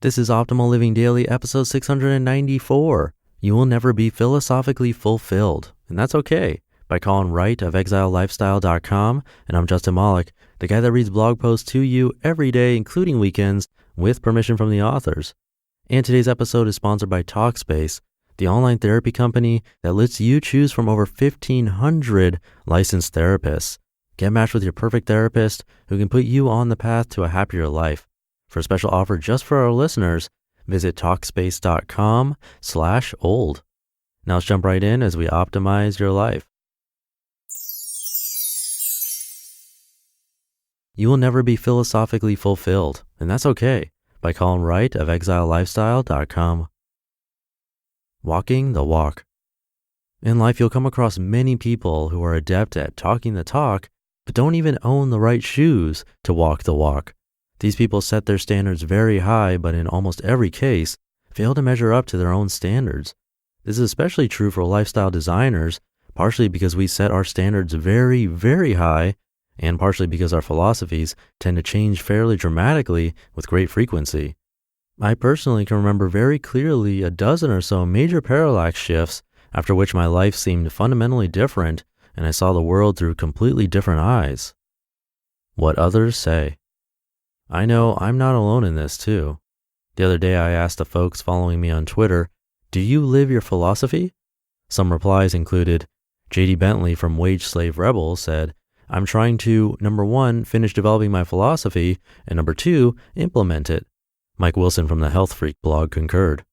This is Optimal Living Daily, episode 694. You will never be philosophically fulfilled, and that's okay, by Colin Wright of exilelifestyle.com, and I'm Justin Malik, the guy that reads blog posts to you every day, including weekends, with permission from the authors. And today's episode is sponsored by Talkspace, the online therapy company that lets you choose from over 1,500 licensed therapists. Get matched with your perfect therapist who can put you on the path to a happier life. For a special offer just for our listeners, visit Talkspace.com/old. Now let's jump right in as we optimize your life. You will never be philosophically fulfilled, and that's okay, by Colin Wright of exilelifestyle.com. Walking the walk. In life, you'll come across many people who are adept at talking the talk, but don't even own the right shoes to walk the walk. These people set their standards very high, but in almost every case, fail to measure up to their own standards. This is especially true for lifestyle designers, partially because we set our standards very, very high, and partially because our philosophies tend to change fairly dramatically with great frequency. I personally can remember very clearly a dozen or so major parallax shifts after which my life seemed fundamentally different and I saw the world through completely different eyes. What others say. I know I'm not alone in this too. The other day I asked the folks following me on Twitter, do you live your philosophy? Some replies included, JD Bentley from Wage Slave Rebel said, I'm trying to, number 1, finish developing my philosophy, and number 2, implement it. Mike Wilson from the Health Freak blog concurred.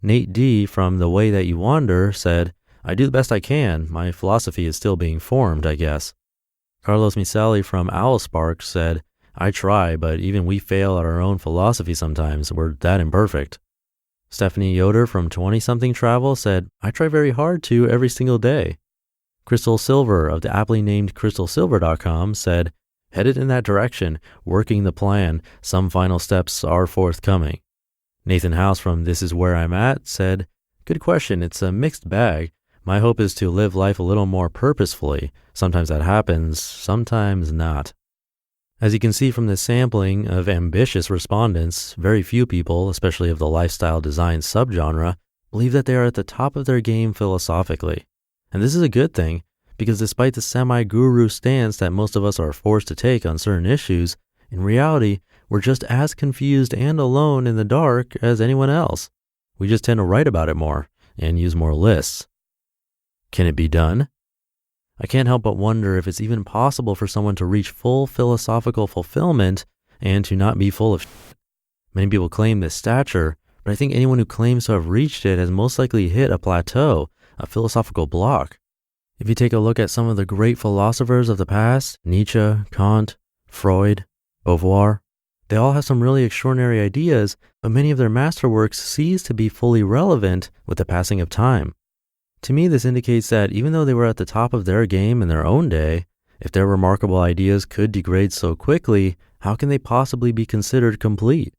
Nate D from The Way That You Wander said, I do the best I can. My philosophy is still being formed, I guess. Carlos Misali from Owlspark said, I try, but even we fail at our own philosophy sometimes. We're that imperfect. Stephanie Yoder from 20-something Travel said, I try very hard to every single day. Crystal Silver of the aptly named crystalsilver.com said, headed in that direction, working the plan, some final steps are forthcoming. Nathan House from This Is Where I'm At said, good question, it's a mixed bag. My hope is to live life a little more purposefully. Sometimes that happens, sometimes not. As you can see from this sampling of ambitious respondents, very few people, especially of the lifestyle design subgenre, believe that they are at the top of their game philosophically. And this is a good thing, because despite the semi-guru stance that most of us are forced to take on certain issues, in reality, we're just as confused and alone in the dark as anyone else. We just tend to write about it more and use more lists. Can it be done? I can't help but wonder if it's even possible for someone to reach full philosophical fulfillment and to not be full of shit. Many people claim this stature, but I think anyone who claims to have reached it has most likely hit a plateau, a philosophical block. If you take a look at some of the great philosophers of the past, Nietzsche, Kant, Freud, Beauvoir, they all have some really extraordinary ideas, but many of their masterworks cease to be fully relevant with the passing of time. To me, this indicates that even though they were at the top of their game in their own day, if their remarkable ideas could degrade so quickly, how can they possibly be considered complete?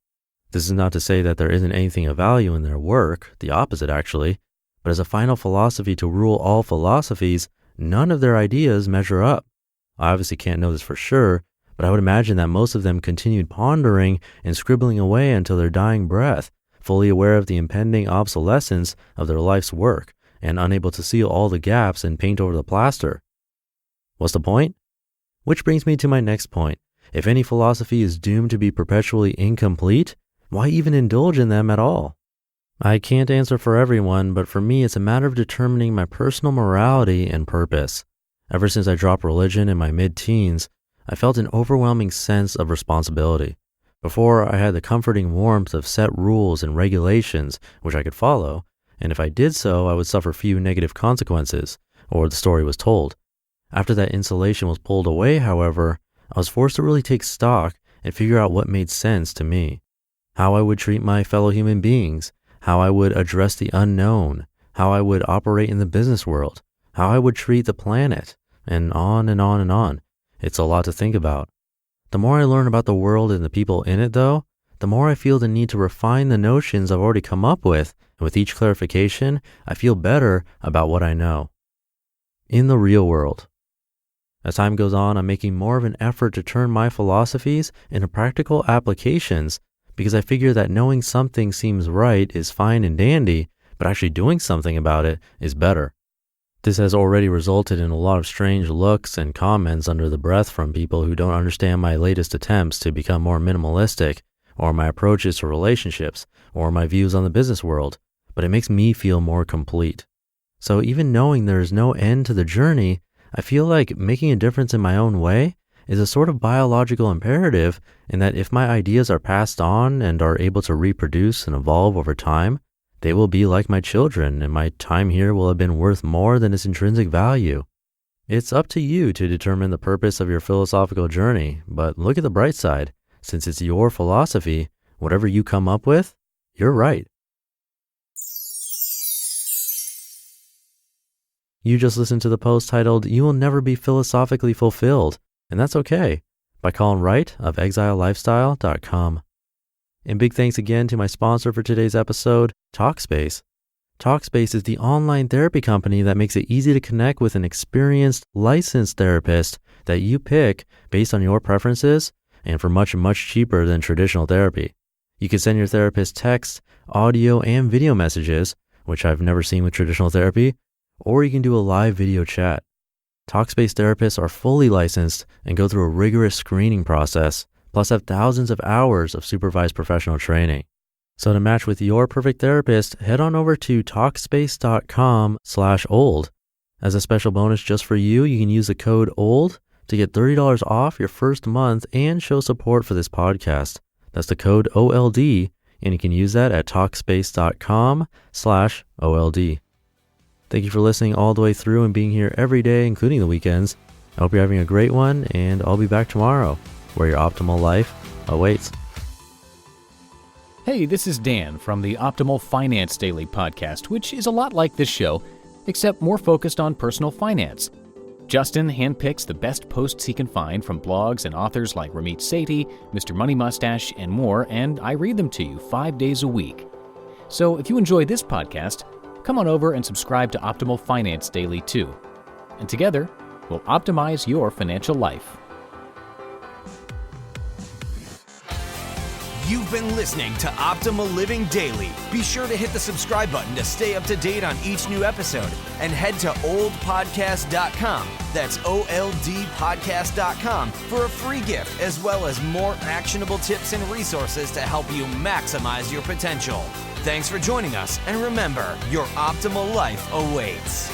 This is not to say that there isn't anything of value in their work, the opposite actually, but as a final philosophy to rule all philosophies, none of their ideas measure up. I obviously can't know this for sure, but I would imagine that most of them continued pondering and scribbling away until their dying breath, fully aware of the impending obsolescence of their life's work, and unable to seal all the gaps and paint over the plaster. What's the point? Which brings me to my next point. If any philosophy is doomed to be perpetually incomplete, why even indulge in them at all? I can't answer for everyone, but for me it's a matter of determining my personal morality and purpose. Ever since I dropped religion in my mid-teens, I felt an overwhelming sense of responsibility. Before, I had the comforting warmth of set rules and regulations which I could follow, and if I did so, I would suffer few negative consequences, or the story was told. After that insulation was pulled away, however, I was forced to really take stock and figure out what made sense to me. How I would treat my fellow human beings, how I would address the unknown, how I would operate in the business world, how I would treat the planet, and on and on and on. It's a lot to think about. The more I learn about the world and the people in it, though, the more I feel the need to refine the notions I've already come up with, and with each clarification, I feel better about what I know. In the real world. As time goes on, I'm making more of an effort to turn my philosophies into practical applications because I figure that knowing something seems right is fine and dandy, but actually doing something about it is better. This has already resulted in a lot of strange looks and comments under the breath from people who don't understand my latest attempts to become more minimalistic, or my approaches to relationships, or my views on the business world, but it makes me feel more complete. So even knowing there is no end to the journey, I feel like making a difference in my own way is a sort of biological imperative, in that if my ideas are passed on and are able to reproduce and evolve over time, they will be like my children, and my time here will have been worth more than its intrinsic value. It's up to you to determine the purpose of your philosophical journey, but look at the bright side. Since it's your philosophy, whatever you come up with, you're right. You just listened to the post titled, "You Will Never Be Philosophically Fulfilled," and that's okay, by Colin Wright of exilelifestyle.com. And big thanks again to my sponsor for today's episode, Talkspace. Talkspace is the online therapy company that makes it easy to connect with an experienced, licensed therapist that you pick based on your preferences and for much, much cheaper than traditional therapy. You can send your therapist text, audio, and video messages, which I've never seen with traditional therapy, or you can do a live video chat. Talkspace therapists are fully licensed and go through a rigorous screening process, plus have thousands of hours of supervised professional training. So to match with your perfect therapist, head on over to Talkspace.com/old. As a special bonus just for you, you can use the code OLD to get $30 off your first month and show support for this podcast. That's the code OLD, and you can use that at Talkspace.com/OLD. Thank you for listening all the way through and being here every day, including the weekends. I hope you're having a great one, and I'll be back tomorrow, where your optimal life awaits. Hey, this is Dan from the Optimal Finance Daily podcast, which is a lot like this show, except more focused on personal finance. Justin handpicks the best posts he can find from blogs and authors like Ramit Sethi, Mr. Money Mustache, and more, and I read them to you 5 days a week. So if you enjoy this podcast, come on over and subscribe to Optimal Finance Daily too. And together, we'll optimize your financial life. You've been listening to Optimal Living Daily. Be sure to hit the subscribe button to stay up to date on each new episode, and head to oldpodcast.com. That's OLDpodcast.com for a free gift, as well as more actionable tips and resources to help you maximize your potential. Thanks for joining us, and remember, your optimal life awaits.